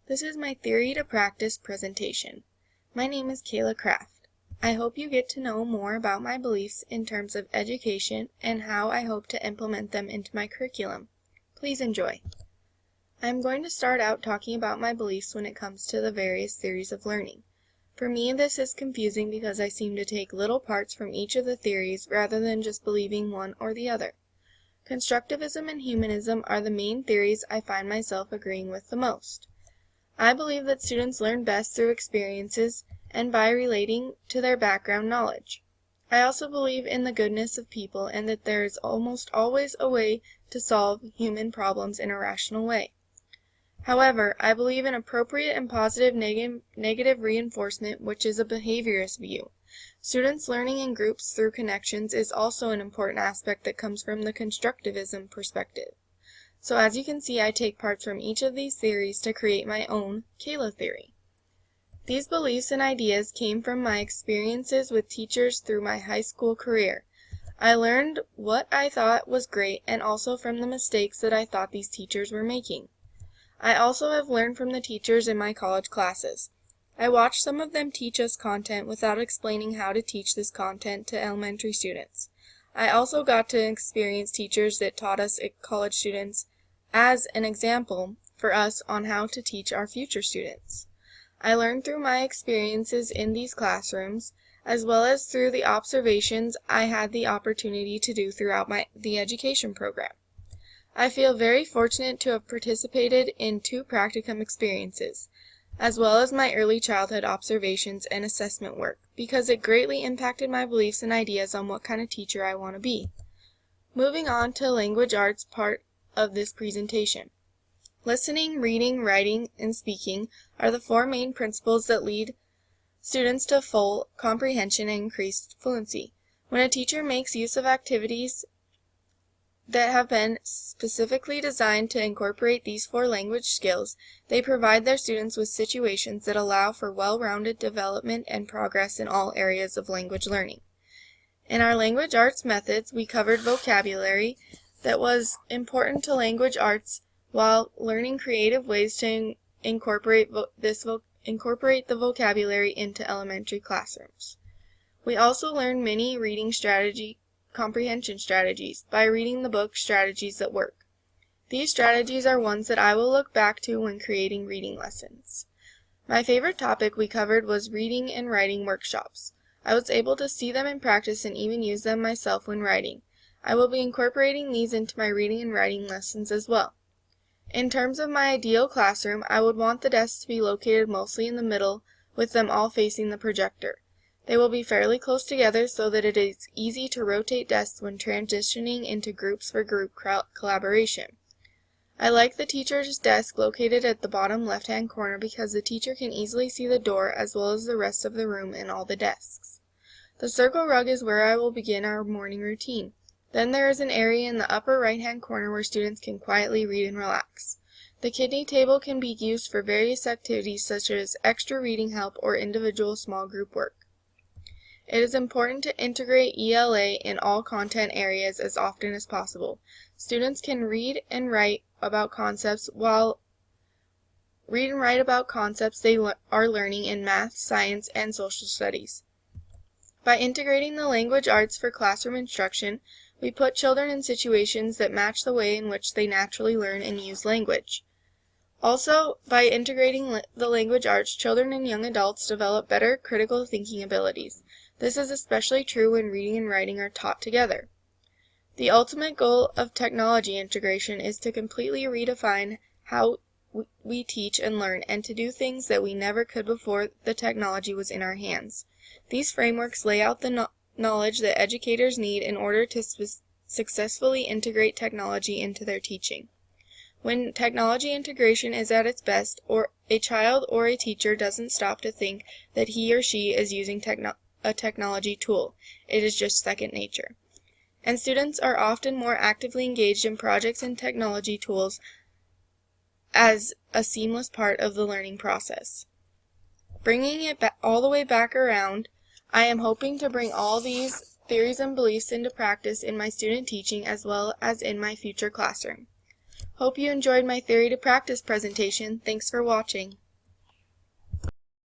This is my Theory to Practice presentation. My name is Kayla Kraft. I hope you get to know more about my beliefs in terms of education and how I hope to implement them into my curriculum. Please enjoy. I am going to start out talking about my beliefs when it comes to the various theories of learning. For me, this is confusing because I seem to take little parts from each of the theories rather than just believing one or the other. Constructivism and humanism are the main theories I find myself agreeing with the most. I believe that students learn best through experiences and by relating to their background knowledge. I also believe in the goodness of people and that there is almost always a way to solve human problems in a rational way. However, I believe in appropriate and positive negative reinforcement, which is a behaviorist view. Students learning in groups through connections is also an important aspect that comes from the constructivism perspective. So as you can see, I take parts from each of these theories to create my own Kayla theory. These beliefs and ideas came from my experiences with teachers through my high school career. I learned what I thought was great and also from the mistakes that I thought these teachers were making. I also have learned from the teachers in my college classes. I watched some of them teach us content without explaining how to teach this content to elementary students. I also got to experience teachers that taught us college students as an example for us on how to teach our future students. I learned through my experiences in these classrooms, as well as through the observations I had the opportunity to do throughout the education program. I feel very fortunate to have participated in 2 practicum experiences, as well as my early childhood observations and assessment work, because it greatly impacted my beliefs and ideas on what kind of teacher I want to be. Moving on to language arts part of this presentation. Listening, reading, writing, and speaking are the 4 main principles that lead students to full comprehension and increased fluency. When a teacher makes use of activities that have been specifically designed to incorporate these 4 language skills, they provide their students with situations that allow for well-rounded development and progress in all areas of language learning. In our language arts methods, we covered vocabulary that was important to language arts while learning creative ways to incorporate the vocabulary into elementary classrooms. We also learned many reading comprehension strategies by reading the book Strategies That Work. These strategies are ones that I will look back to when creating reading lessons. My favorite topic we covered was reading and writing workshops. I was able to see them in practice and even use them myself when writing. I will be incorporating these into my reading and writing lessons as well. In terms of my ideal classroom, I would want the desks to be located mostly in the middle, with them all facing the projector. They will be fairly close together so that it is easy to rotate desks when transitioning into groups for group collaboration. I like the teacher's desk located at the bottom left-hand corner because the teacher can easily see the door as well as the rest of the room and all the desks. The circle rug is where I will begin our morning routine. Then there is an area in the upper right-hand corner where students can quietly read and relax. The kidney table can be used for various activities such as extra reading help or individual small group work. It is important to integrate ELA in all content areas as often as possible. Students can read and write about concepts they are learning in math, science, and social studies. By integrating the language arts for classroom instruction, we put children in situations that match the way in which they naturally learn and use language. Also, by integrating the language arts, children and young adults develop better critical thinking abilities. This is especially true when reading and writing are taught together. The ultimate goal of technology integration is to completely redefine how we teach and learn and to do things that we never could before the technology was in our hands. These frameworks lay out the knowledge that educators need in order to successfully integrate technology into their teaching. When technology integration is at its best, or a child or a teacher doesn't stop to think that he or she is using a technology tool. It is just second nature. And students are often more actively engaged in projects and technology tools as a seamless part of the learning process. Bringing it all the way back around, I am hoping to bring all these theories and beliefs into practice in my student teaching as well as in my future classroom. Hope you enjoyed my theory to practice presentation. Thanks for watching.